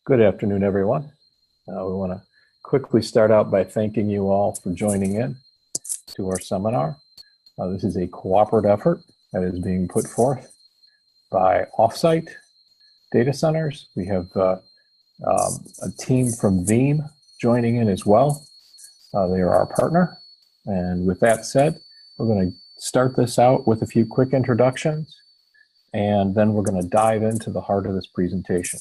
Good afternoon, everyone. We want to quickly start out by thanking you all for joining in to our seminar. This is a cooperative effort that is being put forth by OFFSITE data centers. We have a team from VEEAM joining in as well. They are our partner. And with that said, we're going to start this out with a few quick introductions, and then we're going to dive into the heart of this presentation.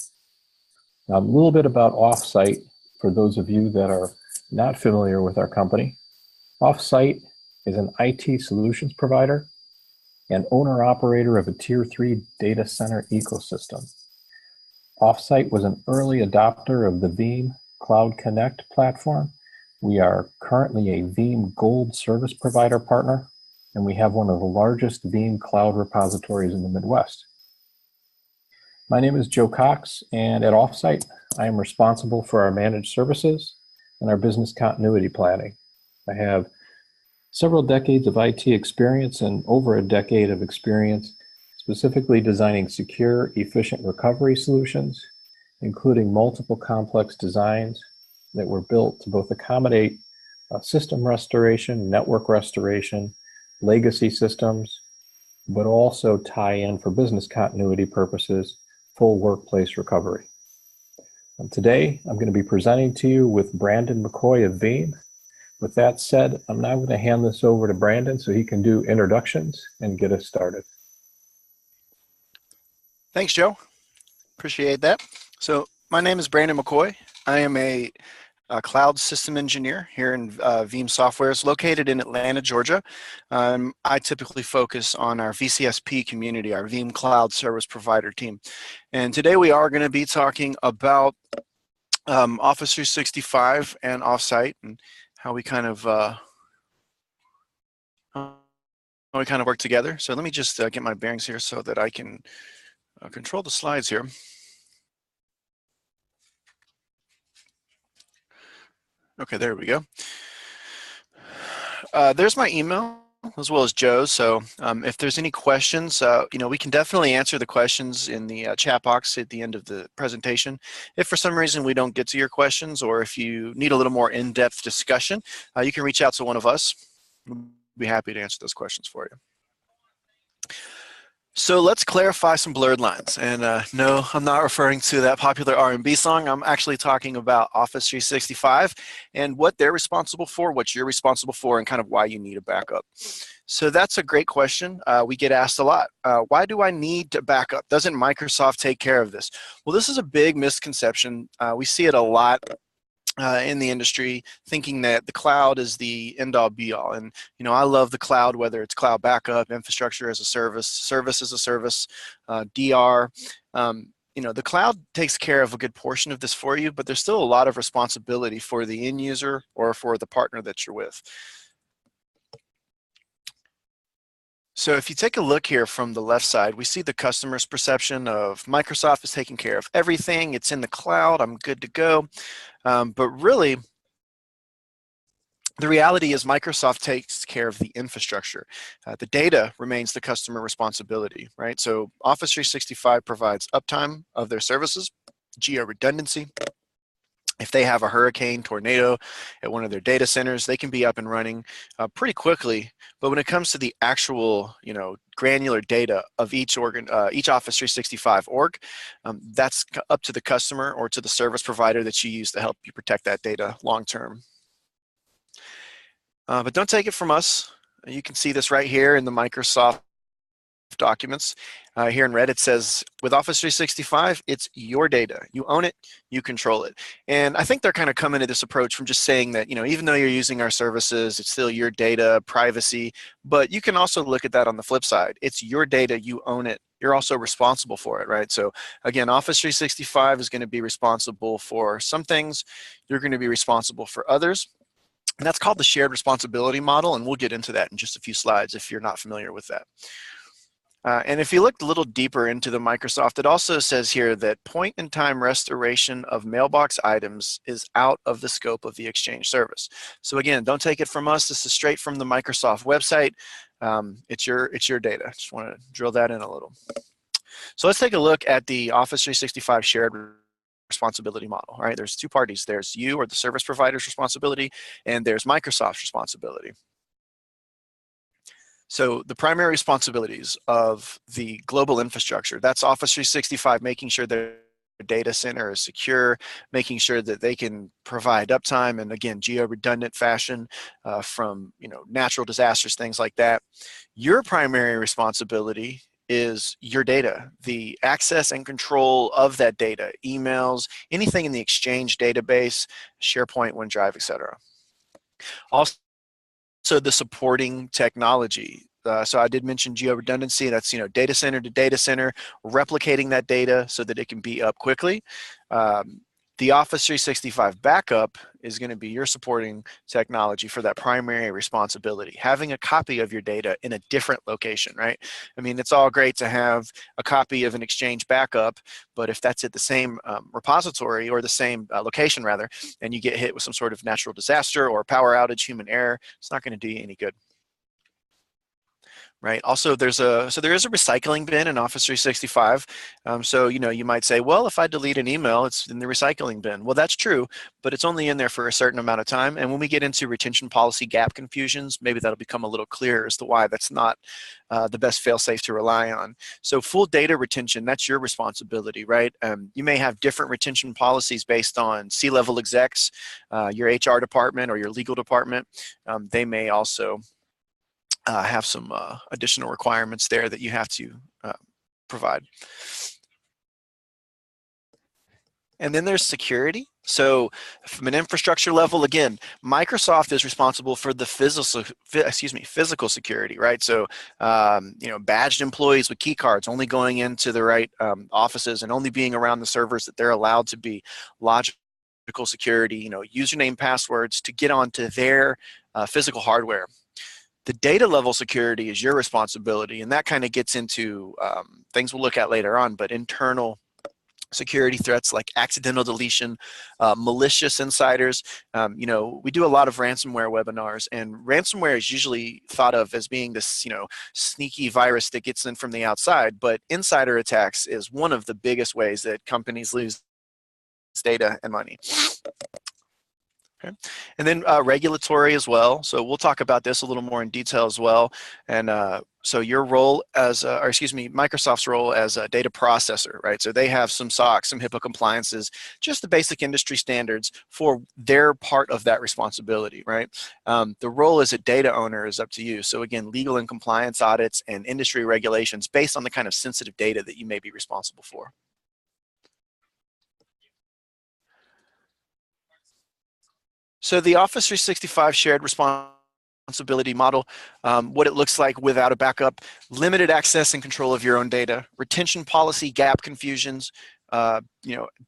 Now, a little bit about OFFSITE for those of you that are not familiar with our company. OFFSITE is an IT solutions provider and owner-operator of a Tier 3 data center ecosystem. OFFSITE was an early adopter of the VEEAM Cloud Connect platform. We are currently a VEEAM Gold service provider partner, and we have one of the largest VEEAM cloud repositories in the Midwest. My name is Joe Cox, and at OFFSITE, I am responsible for our managed services and our business continuity planning. I have several decades of IT experience and over a decade of experience specifically designing secure, efficient recovery solutions, including multiple complex designs that were built to both accommodate system restoration, network restoration, legacy systems, but also tie in for business continuity purposes full workplace recovery. And today, I'm going to be presenting to you with Brandon McCoy of VEEAM. With that said, I'm now going to hand this over to Brandon so he can do introductions and get us started. Thanks, Joe. Appreciate that. So my name is Brandon McCoy. I am a cloud system engineer here in VEEAM Software. It's located in Atlanta, Georgia. I typically focus on our VCSP community, our VEEAM Cloud Service Provider team. And today we are going to be talking about Office 365 and OFFSITE and how we kind of work together. So let me just get my bearings here so that I can control the slides here. Okay, there we go. There's my email as well as Joe's. So if there's any questions, we can definitely answer the questions in the chat box at the end of the presentation. If for some reason we don't get to your questions, or if you need a little more in-depth discussion, you can reach out to one of us. We'll be happy to answer those questions for you. So let's clarify some blurred lines. And no, I'm not referring to that popular R&B song. I'm actually talking about Office 365 and what they're responsible for, what you're responsible for, and kind of why you need a backup. So that's a great question. We get asked a lot. Why do I need to backup? Doesn't Microsoft take care of this? Well, this is a big misconception. We see it a lot in the industry, thinking that the cloud is the end-all be-all. And I love the cloud, whether it's cloud backup, infrastructure as a service, service as a service, DR. The cloud takes care of a good portion of this for you, but there's still a lot of responsibility for the end user or for the partner that you're with. So if you take a look here from the left side, we see the customer's perception of Microsoft is taking care of everything. It's in the cloud. I'm good to go. But really, the reality is Microsoft takes care of the infrastructure. The data remains the customer responsibility, right? So Office 365 provides uptime of their services, geo redundancy. If they have a hurricane, tornado at one of their data centers, they can be up and running pretty quickly. But when it comes to the actual, granular data of each Office 365 org, that's up to the customer or to the service provider that you use to help you protect that data long term. But don't take it from us. You can see this right here in the Microsoft documents. Here in red, it says, with Office 365, it's your data. You own it, you control it. And I think they're kind of coming to this approach from just saying that, even though you're using our services, it's still your data, privacy, but you can also look at that on the flip side. It's your data, you own it. You're also responsible for it, right? So again, Office 365 is going to be responsible for some things. You're going to be responsible for others. And that's called the shared responsibility model, and we'll get into that in just a few slides if you're not familiar with that. And if you look a little deeper into the Microsoft, it also says here that point-in-time restoration of mailbox items is out of the scope of the Exchange service. So again, don't take it from us. This is straight from the Microsoft website. It's your data. Just want to drill that in a little. So let's take a look at the Office 365 shared responsibility model, right? There's two parties. There's you, or the service provider's responsibility, and there's Microsoft's responsibility. So the primary responsibilities of the global infrastructure, that's Office 365, making sure their data center is secure, making sure that they can provide uptime, and again, geo-redundant fashion from natural disasters, things like that. Your primary responsibility is your data, the access and control of that data, emails, anything in the Exchange database, SharePoint, OneDrive, etc. Also, the supporting technology. So I did mention geo-redundancy. That's data center to data center, replicating that data so that it can be up quickly. The Office 365 backup is going to be your supporting technology for that primary responsibility. Having a copy of your data in a different location, right? I mean, it's all great to have a copy of an Exchange backup, but if that's at the same repository, or the same location rather, and you get hit with some sort of natural disaster or power outage, human error, it's not going to do you any good. Right. Also, there is a recycling bin in Office 365. So you might say, well, if I delete an email, it's in the recycling bin. Well, that's true, but it's only in there for a certain amount of time. And when we get into retention policy gap confusions, maybe that'll become a little clearer as to why that's not the best fail-safe to rely on. So full data retention, that's your responsibility, right? You may have different retention policies based on C-level execs, your HR department, or your legal department. They may also have some additional requirements there that you have to provide. And then there's security. So from an infrastructure level, again, Microsoft is responsible for the physical security, right? So, badged employees with key cards only going into the right offices and only being around the servers that they're allowed to be. Logical security, username, passwords to get onto their physical hardware. The data level security is your responsibility, and that kind of gets into things we'll look at later on, but internal security threats like accidental deletion, malicious insiders. We do a lot of ransomware webinars, and ransomware is usually thought of as being this, sneaky virus that gets in from the outside, but insider attacks is one of the biggest ways that companies lose data and money. Okay. And then regulatory as well. So we'll talk about this a little more in detail as well. And so your role as, Microsoft's role as a data processor, right? So they have some SOX, some HIPAA compliances, just the basic industry standards for their part of that responsibility, right? The role as a data owner is up to you. So again, legal and compliance audits and industry regulations based on the kind of sensitive data that you may be responsible for. So the Office 365 shared responsibility model, what it looks like without a backup: limited access and control of your own data, retention policy gap confusions,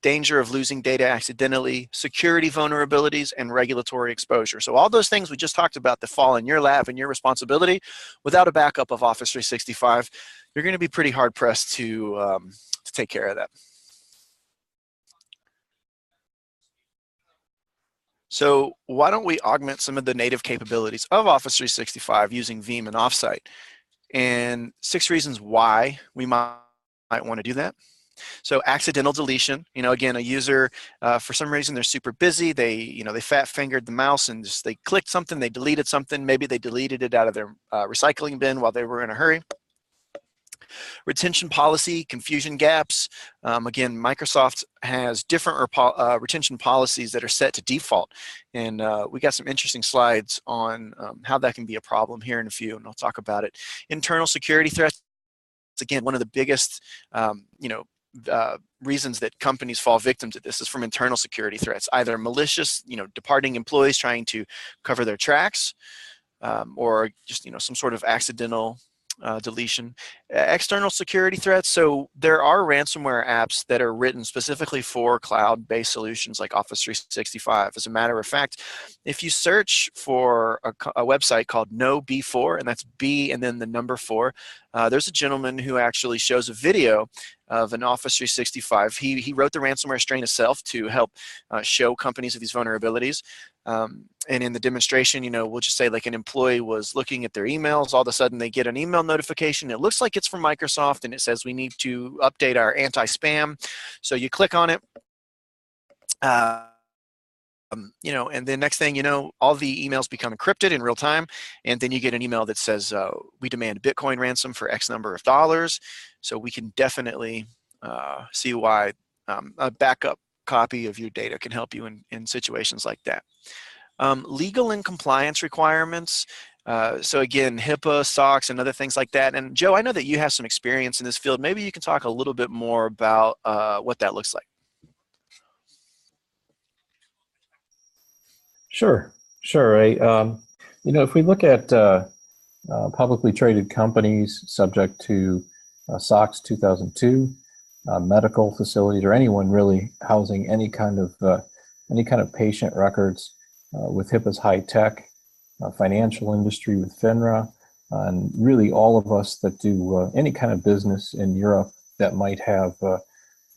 danger of losing data accidentally, security vulnerabilities, and regulatory exposure. So all those things we just talked about that fall in your lap and your responsibility, without a backup of Office 365, you're going to be pretty hard pressed to take care of that. So why don't we augment some of the native capabilities of Office 365 using VEEAM and OFFSITE? And 6 reasons why we might want to do that. So accidental deletion, again, a user, for some reason, they're super busy. They fat fingered the mouse and just they clicked something, they deleted something. Maybe they deleted it out of their recycling bin while they were in a hurry. Retention policy, confusion gaps. Again, Microsoft has different retention policies that are set to default. And we got some interesting slides on how that can be a problem here in a few, and I'll talk about it. Internal security threats, again, one of the biggest reasons that companies fall victim to this is from internal security threats, either malicious, departing employees trying to cover their tracks, or just, some sort of accidental deletion. External security threats. So there are ransomware apps that are written specifically for cloud-based solutions like Office 365. As a matter of fact, if you search for a website called KnowB4, and that's B and then the number 4, there's a gentleman who actually shows a video of an Office 365. He wrote the ransomware strain himself to help show companies of these vulnerabilities. And in the demonstration, we'll just say like an employee was looking at their emails. All of a sudden, they get an email notification. It looks like it's from Microsoft, and it says we need to update our anti-spam. So you click on it. You know, and then next thing you know, all the emails become encrypted in real time, and then you get an email that says, we demand a Bitcoin ransom for X number of dollars. So we can definitely see why a backup copy of your data can help you in situations like that. Legal and compliance requirements. So again, HIPAA, SOX, and other things like that. And Joe, I know that you have some experience in this field. Maybe you can talk a little bit more about what that looks like. Sure, sure. You know, if we look at publicly traded companies subject to SOX 2002, medical facilities, or anyone really housing any kind of patient records with HIPAA's high tech, financial industry with FINRA, and really all of us that do any kind of business in Europe that might have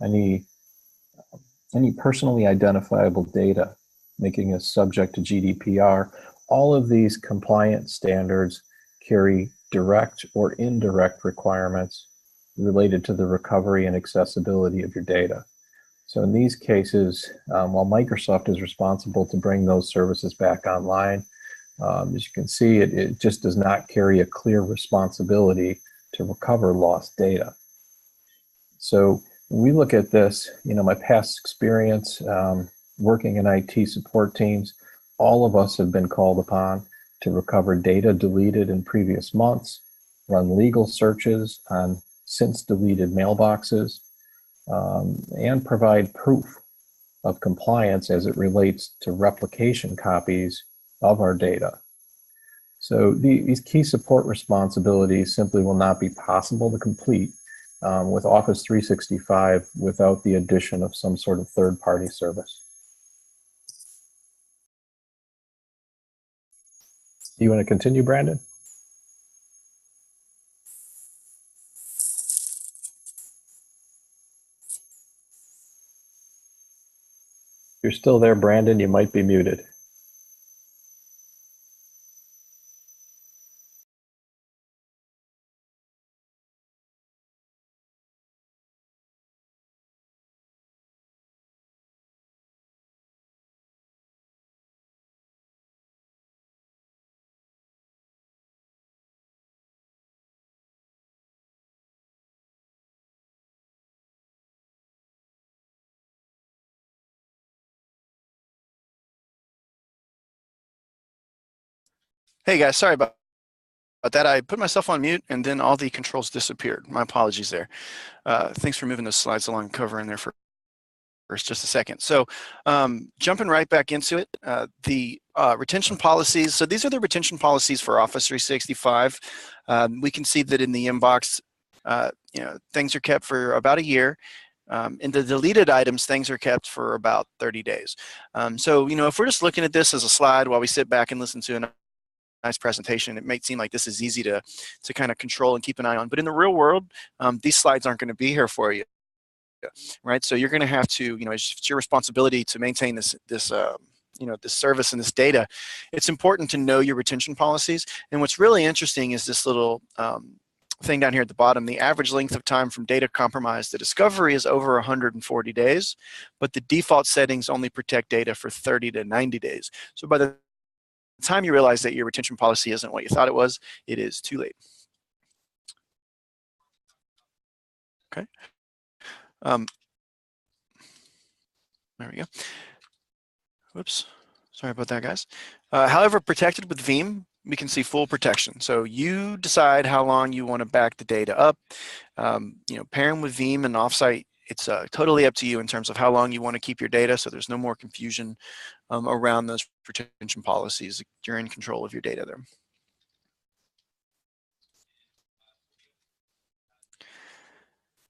any personally identifiable data, making us subject to GDPR. All of these compliance standards carry direct or indirect requirements related to the recovery and accessibility of your data. So in these cases, while Microsoft is responsible to bring those services back online, as you can see, it just does not carry a clear responsibility to recover lost data. So when we look at this, you know, my past experience working in IT support teams, all of us have been called upon to recover data deleted in previous months, run legal searches on since deleted mailboxes, and provide proof of compliance as it relates to replication copies of our data. So these key support responsibilities simply will not be possible to complete with Office 365 without the addition of some sort of third-party service. Do you want to continue, Brandon? If you're still there, Brandon, you might be muted. Hey guys, sorry about that. I put myself on mute and then all the controls disappeared. My apologies there. Thanks for moving those slides along, covering there for just a second. So jumping right back into it, the retention policies. So these are the retention policies for Office 365. We can see that in the inbox, you know, things are kept for about a year. In the deleted items, things are kept for about 30 days. So, you know, if we're just looking at this as a slide while we sit back and listen to a nice presentation, it may seem like this is easy to kind of control and keep an eye on. But in the real world, these slides aren't going to be here for you, right? So you're going to have to, you know, it's your responsibility to maintain this you know, this service and this data. It's important to know your retention policies. And what's really interesting is this little thing down here at the bottom. The average length of time from data compromise to discovery is over 140 days, but the default settings only protect data for 30 to 90 days. So by the time you realize that your retention policy isn't what you thought it is too late. Okay. There we go. Whoops. Sorry about that, guys. However, protected with VEEAM, we can see full protection. So you decide how long you want to back the data up. You know, pairing with VEEAM and OFFSITE, it's totally up to you in terms of how long you want to keep your data, so there's no more confusion around those retention policies. You're in control of your data there.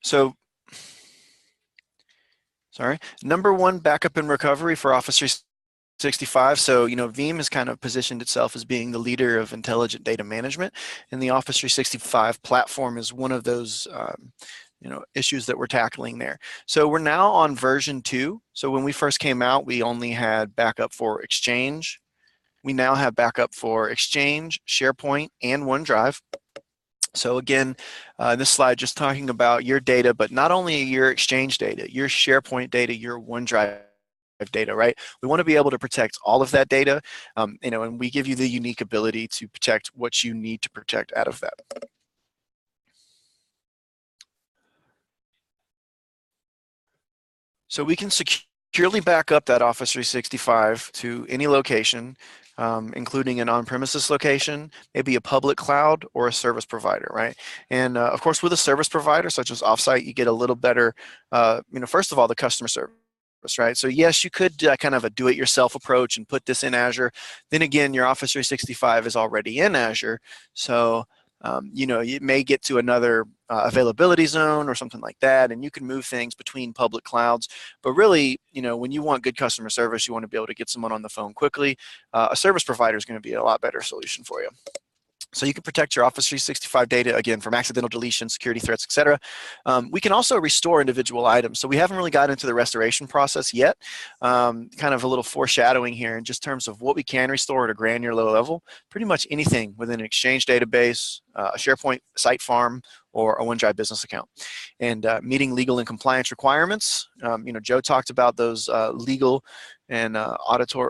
So, sorry, #1 backup and recovery for Office 365. So, you know, VEEAM has kind of positioned itself as being the leader of intelligent data management, and the Office 365 platform is one of those you know, issues that we're tackling there. So we're now on version 2. So when we first came out, we only had backup for Exchange. We now have backup for Exchange, SharePoint, and OneDrive. So again, this slide just talking about your data, but not only your Exchange data, your SharePoint data, your OneDrive data, right? We want to be able to protect all of that data, you know, and we give you the unique ability to protect what you need to protect out of that. So we can securely back up that Office 365 to any location, including an on-premises location, maybe a public cloud or a service provider, right? And of course, with a service provider such as OffSite, you get a little better, you know, first of all, the customer service. Right, so yes, you could kind of a do-it-yourself approach and put this in Azure. Then again, your Office 365 is already in Azure, so you know, you may get to another availability zone or something like that, and you can move things between public clouds. But really, you know, when you want good customer service, you want to be able to get someone on the phone quickly. A service provider is going to be a lot better solution for you. So you can protect your Office 365 data, again, from accidental deletion, security threats, etc. We can also restore individual items. So we haven't really got into the restoration process yet. Kind of a little foreshadowing here in just terms of what we can restore at a granular level. Pretty much anything within an Exchange database, a SharePoint site farm, or a OneDrive business account. And meeting legal and compliance requirements. You know, Joe talked about those legal and auditing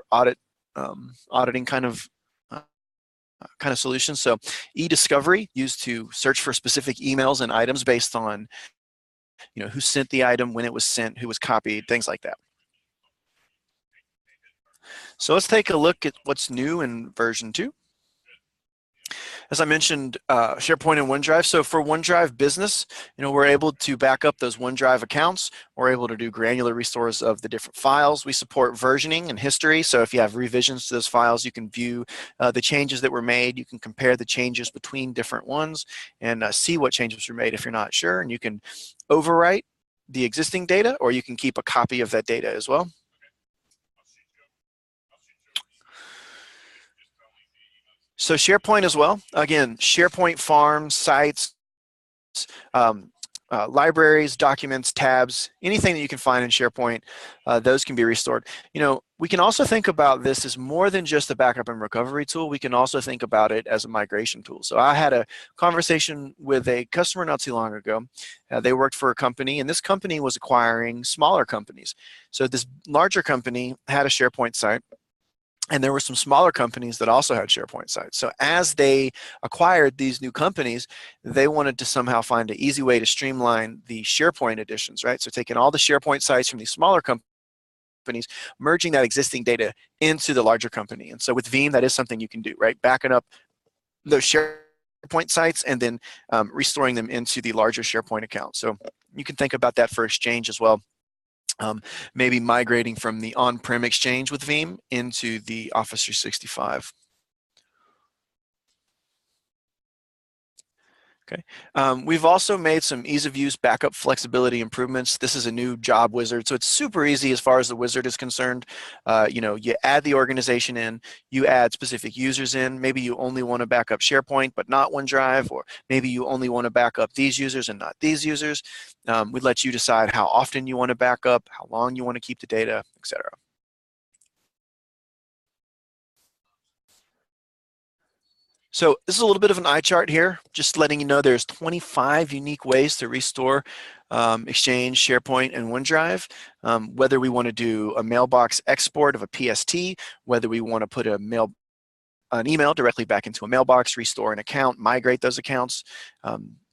kind of solutions. So e-discovery, used to search for specific emails and items based on, you know, who sent the item, when it was sent, who was copied, things like that. So let's take a look at what's new in version 2. As I mentioned, SharePoint and OneDrive. So for OneDrive Business, you know, we're able to back up those OneDrive accounts. We're able to do granular restores of the different files. We support versioning and history. So if you have revisions to those files, you can view the changes that were made. You can compare the changes between different ones and see what changes were made if you're not sure. And you can overwrite the existing data, or you can keep a copy of that data as well. So SharePoint as well. Again, SharePoint farms, sites, libraries, documents, tabs, anything that you can find in SharePoint, those can be restored. You know, we can also think about this as more than just a backup and recovery tool. We can also think about it as a migration tool. So I had a conversation with a customer not too long ago. They worked for a company, and this company was acquiring smaller companies. So this larger company had a SharePoint site, and there were some smaller companies that also had SharePoint sites. So as they acquired these new companies, they wanted to somehow find an easy way to streamline the SharePoint additions, right? So taking all the SharePoint sites from these smaller companies, merging that existing data into the larger company. And so with VEEAM, that is something you can do, right? Backing up those SharePoint sites and then restoring them into the larger SharePoint account. So you can think about that for Exchange as well. Maybe migrating from the on-prem Exchange with VEEAM into the Office 365. Okay. We've also made some ease of use backup flexibility improvements. This is a new job wizard, so it's super easy as far as the wizard is concerned. You know, you add the organization in, you add specific users in. Maybe you only want to back up SharePoint but not OneDrive, or maybe you only want to back up these users and not these users. We let you decide how often you want to back up, how long you want to keep the data, etc. So this is a little bit of an eye chart here, just letting you know there's 25 unique ways to restore Exchange, SharePoint, and OneDrive. Whether we want to do a mailbox export of a PST, whether we want to put an email directly back into a mailbox, restore an account, migrate those accounts,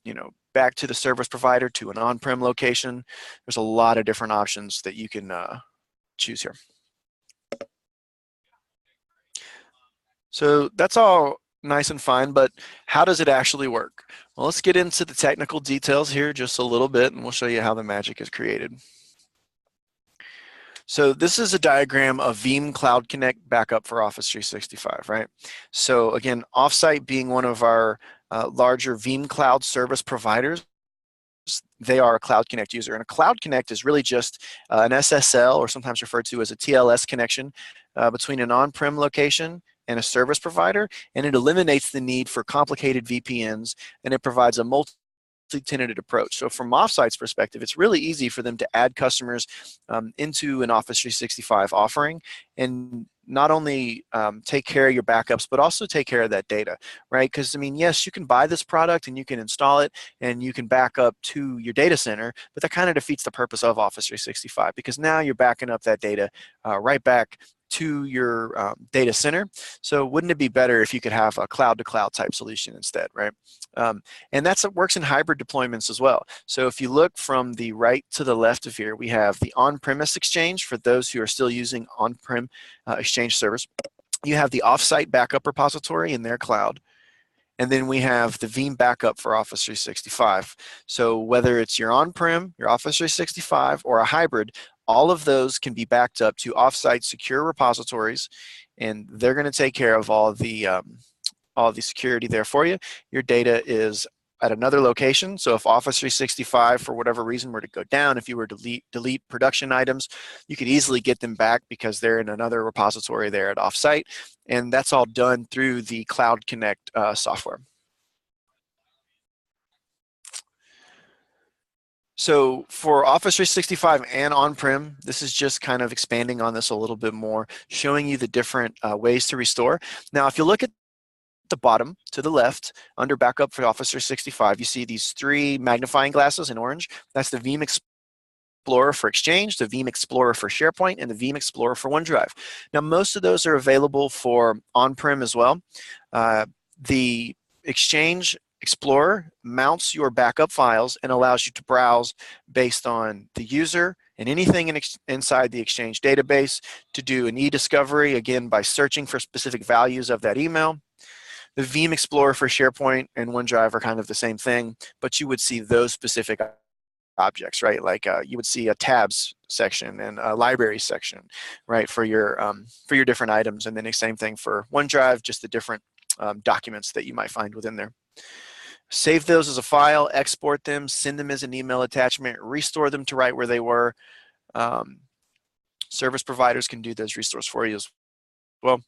you know, back to the service provider to an on-prem location. There's a lot of different options that you can choose here. So that's all nice and fine, but how does it actually work? Well, let's get into the technical details here just a little bit, and we'll show you how the magic is created. So this is a diagram of VEEAM Cloud Connect backup for Office 365, right? So again, OffSite being one of our larger VEEAM Cloud service providers, they are a Cloud Connect user. And a Cloud Connect is really just an SSL, or sometimes referred to as a TLS connection, between an on-prem location and a service provider, and it eliminates the need for complicated VPNs, and it provides a multi-tenanted approach. So from OffSite's perspective, it's really easy for them to add customers into an Office 365 offering, and not only take care of your backups, but also take care of that data, right? Because I mean, yes, you can buy this product and you can install it and you can back up to your data center, but that kind of defeats the purpose of Office 365, because now you're backing up that data right back to your data center. So wouldn't it be better if you could have a cloud-to-cloud type solution instead, right? And that works in hybrid deployments as well. So if you look from the right to the left of here, we have the on-premise Exchange for those who are still using on-prem Exchange servers. You have the off-site backup repository in their cloud. And then we have the VEEAM backup for Office 365. So whether it's your on-prem, your Office 365, or a hybrid, all of those can be backed up to off-site secure repositories, and they're going to take care of all the security there for you. Your data is at another location. So if Office 365, for whatever reason, were to go down, if you were to delete production items, you could easily get them back because they're in another repository there at offsite. And that's all done through the Cloud Connect software. So for Office 365 and on-prem, this is just kind of expanding on this a little bit more, showing you the different ways to restore. Now, if you look at the bottom to the left under backup for Office 365, you see these 3 magnifying glasses in orange. That's the VEEAM Explorer for Exchange, the VEEAM Explorer for SharePoint, and the VEEAM Explorer for OneDrive. Now, most of those are available for on-prem as well. The Exchange Explorer mounts your backup files and allows you to browse based on the user and anything inside the Exchange database, to do an e-discovery, again, by searching for specific values of that email. The VEEAM Explorer for SharePoint and OneDrive are kind of the same thing, but you would see those specific objects, right? Like you would see a tabs section and a library section, right, for your different items, and then the same thing for OneDrive, just the different documents that you might find within there. Save those as a file, export them, send them as an email attachment, restore them to right where they were. Service providers can do those restores for you as well.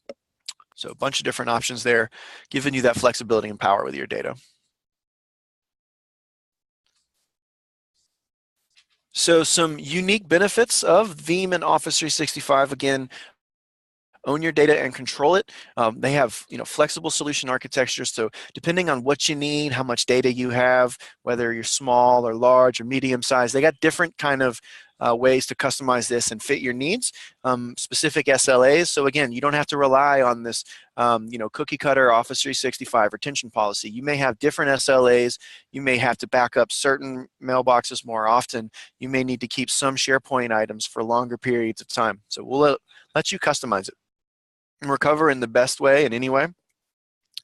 So a bunch of different options there, giving you that flexibility and power with your data. So some unique benefits of VEEAM and Office 365, again, own your data and control it. They have flexible solution architecture, so depending on what you need, how much data you have, whether you're small or large or medium size, they got different kind of ways to customize this and fit your needs, specific SLAs. So again, you don't have to rely on this cookie cutter Office 365 retention policy. You may have different SLAs. You may have to back up certain mailboxes more often. You may need to keep some SharePoint items for longer periods of time. So we'll let you customize it and recover in the best way in any way.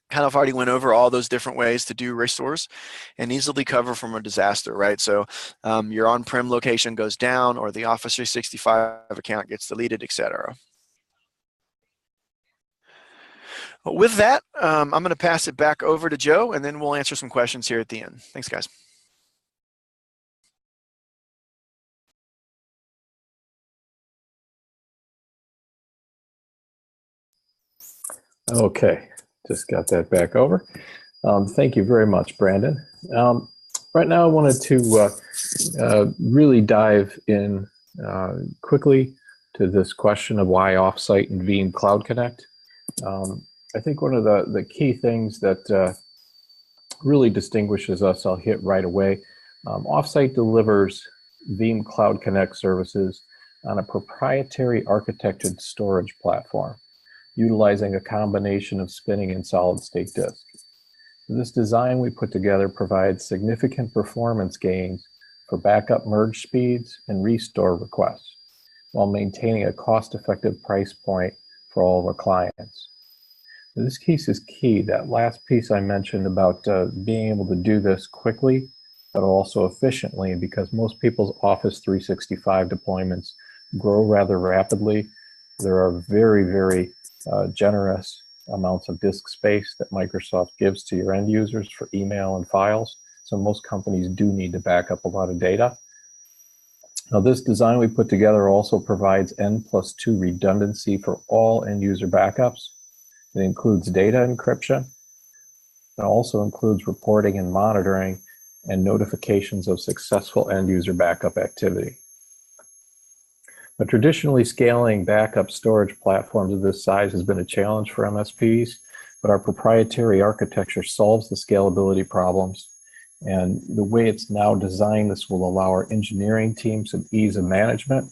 Kind of already went over all those different ways to do restores and easily cover from a disaster, right? So your on-prem location goes down, or the Office 365 account gets deleted, etc. With that, I'm going to pass it back over to Joe, and then we'll answer some questions here at the end. Thanks, guys. Okay, just got that back over. Thank you very much, Brandon. Right now I wanted to really dive in quickly to this question of why OffSite and VEEAM Cloud Connect. I think one of the key things that really distinguishes us, I'll hit right away. OffSite delivers VEEAM Cloud Connect services on a proprietary architected storage platform, utilizing a combination of spinning and solid-state disk. This design we put together provides significant performance gains for backup merge speeds and restore requests, while maintaining a cost-effective price point for all of our clients. This case is key. That last piece I mentioned about being able to do this quickly, but also efficiently, because most people's Office 365 deployments grow rather rapidly. There are very, very generous amounts of disk space that Microsoft gives to your end users for email and files. So most companies do need to back up a lot of data. Now, this design we put together also provides N+2 redundancy for all end user backups. It includes data encryption. It also includes reporting and monitoring and notifications of successful end user backup activity. But traditionally, scaling backup storage platforms of this size has been a challenge for MSPs, but our proprietary architecture solves the scalability problems. And the way it's now designed, this will allow our engineering teams some ease of management.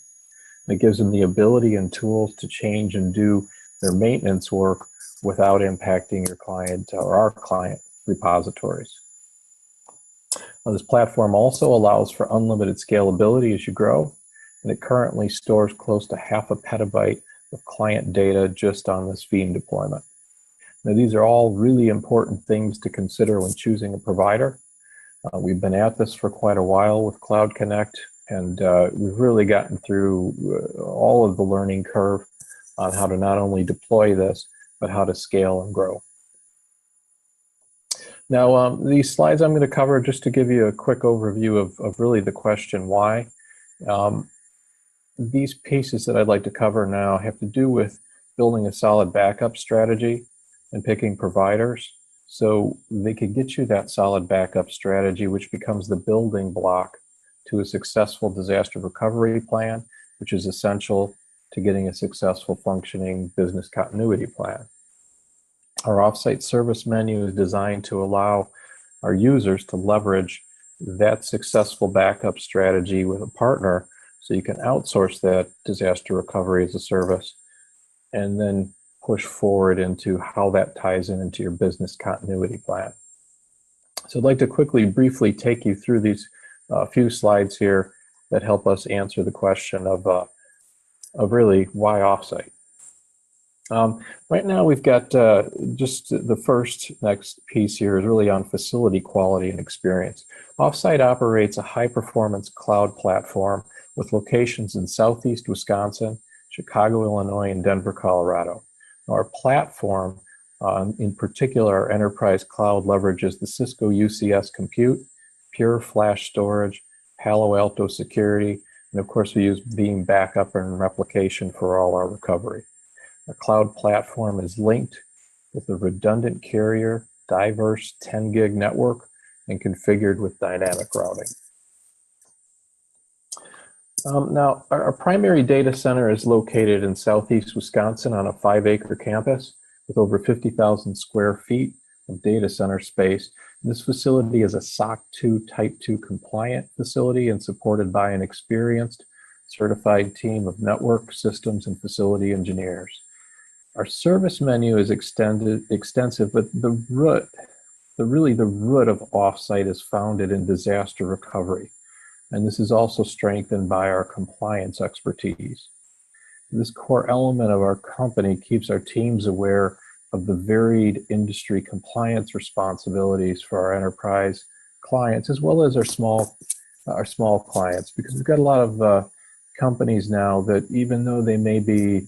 It gives them the ability and tools to change and do their maintenance work without impacting your client or our client repositories. This platform also allows for unlimited scalability as you grow, and it currently stores close to 0.5 petabyte of client data just on this VEEAM deployment. Now, these are all really important things to consider when choosing a provider. We've been at this for quite a while with Cloud Connect, and we've really gotten through all of the learning curve on how to not only deploy this, but how to scale and grow. Now, these slides I'm going to cover just to give you a quick overview of really the question why. These pieces that I'd like to cover now have to do with building a solid backup strategy and picking providers so they could get you that solid backup strategy, which becomes the building block to a successful disaster recovery plan, which is essential to getting a successful functioning business continuity plan. Our offsite service menu is designed to allow our users to leverage that successful backup strategy with a partner, so you can outsource that disaster recovery as a service and then push forward into how that ties into your business continuity plan. So I'd like to briefly take you through these few slides here that help us answer the question of really why offsite. Right now we've got just the next piece here is really on facility quality and experience. Offsite operates a high-performance cloud platform with locations in Southeast Wisconsin, Chicago, Illinois, and Denver, Colorado. Our platform, in particular, our enterprise cloud, leverages the Cisco UCS Compute, Pure Flash Storage, Palo Alto Security, and of course we use VEEAM backup and replication for all our recovery. Our cloud platform is linked with a redundant carrier, diverse 10 gig network, and configured with dynamic routing. Now, our primary data center is located in Southeast Wisconsin on a 5-acre campus with over 50,000 square feet of data center space. This facility is a SOC 2 Type 2 compliant facility and supported by an experienced, certified team of network, systems, and facility engineers. Our service menu is extensive, but the root of offsite is founded in disaster recovery. And this is also strengthened by our compliance expertise. This core element of our company keeps our teams aware of the varied industry compliance responsibilities for our enterprise clients, as well as our small clients, because we've got a lot of companies now that, even though they may be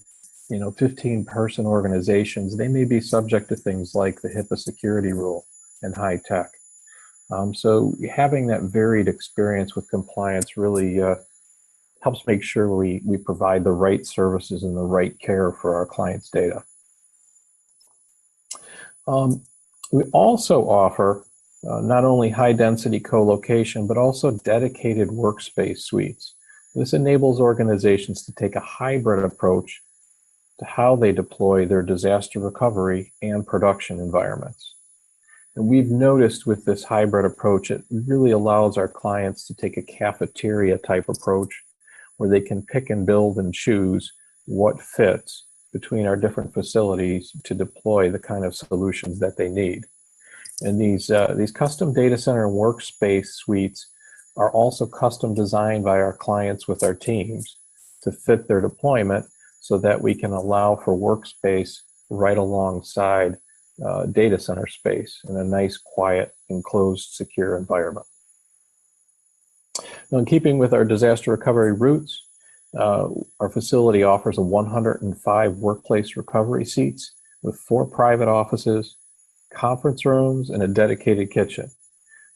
15-person organizations, they may be subject to things like the HIPAA security rule and high tech. So having that varied experience with compliance really helps make sure we provide the right services and the right care for our clients' data. We also offer not only high-density co-location, but also dedicated workspace suites. This enables organizations to take a hybrid approach to how they deploy their disaster recovery and production environments. And we've noticed with this hybrid approach, it really allows our clients to take a cafeteria type approach where they can pick and build and choose what fits between our different facilities to deploy the kind of solutions that they need. And these custom data center workspace suites are also custom designed by our clients with our teams to fit their deployment so that we can allow for workspace right alongside data center space in a nice, quiet, enclosed, secure environment. Now, in keeping with our disaster recovery roots, our facility offers a 105 workplace recovery seats with 4 private offices, conference rooms, and a dedicated kitchen.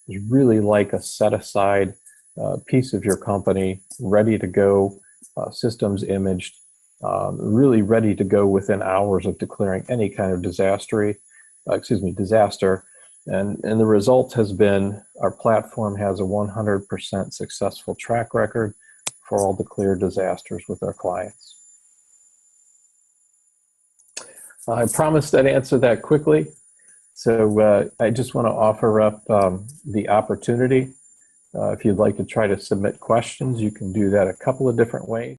It's really like a set-aside piece of your company, ready to go, systems imaged, really ready to go within hours of declaring any kind of disaster. And the result has been our platform has a 100% successful track record for all the clear disasters with our clients. I promised I'd answer that quickly. So I just want to offer up the opportunity. If you'd like to try to submit questions, you can do that a couple of different ways.